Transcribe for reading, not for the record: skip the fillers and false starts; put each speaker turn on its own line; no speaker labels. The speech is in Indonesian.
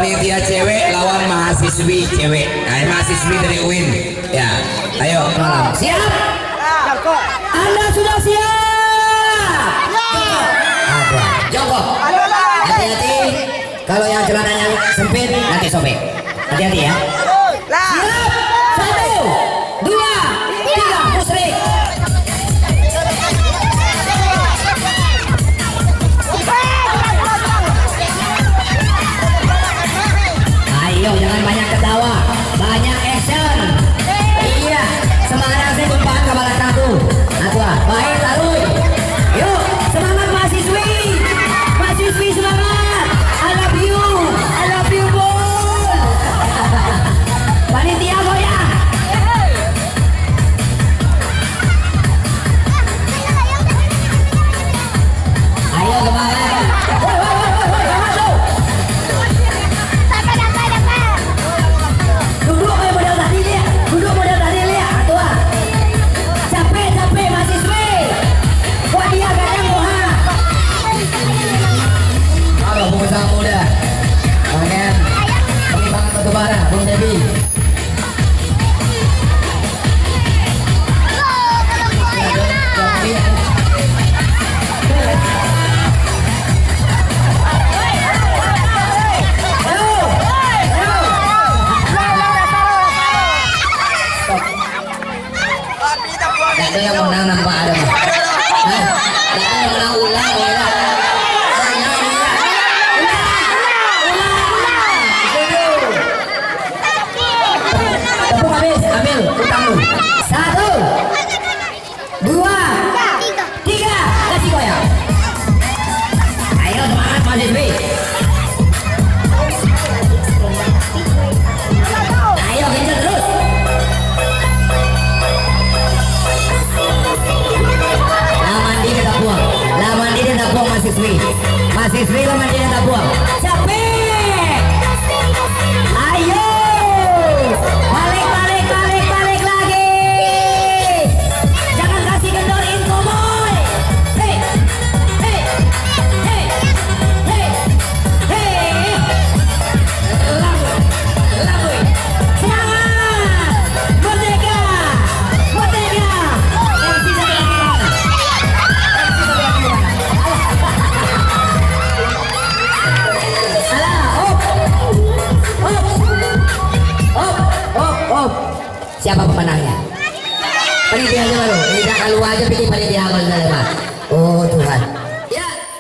panitia cewek lawan mahasiswi cewek. Nah, mahasiswi dari UIN. Ya, ayo.
Siap? Anda sudah siap? Jongkok. Hati-hati. Kalau yang celananya sempit nanti sobek. Hati-hati ya. Siap? 1, 2, 3, musrik. Ayo jangan banyak ketawa, banyak action. Iya, semangat saya tumpah kepala aku. Baik taruh. Yuk, semangat mahasiswi. Mahasiswi semangat. I love you bol. Panitia goyang. Ayo semangat. Duduk model tadi lihat. Atua. Capek mahasiswi. Buat dia kadang doa. Halo pengusaha muda. Pengen penimbangan batu bara, Bung Debi. Ada yang menang nampak ada. Ada yang menang ulang. Tepung habis, ambil utang lu. 1, 2, 3, kasih goyang. Ayo semangat mahasiswi. Ayo genjot terus. Laman di tak buang mahasiswi laman di tak buang. Capek. Ayo balik lagi. Jangan kasih kendor info boy. Hey. Lagu. Semangat. Merdeka. MC siapa pemenangnya? Panitia baru, tidak keluar aja pilih panitia awal.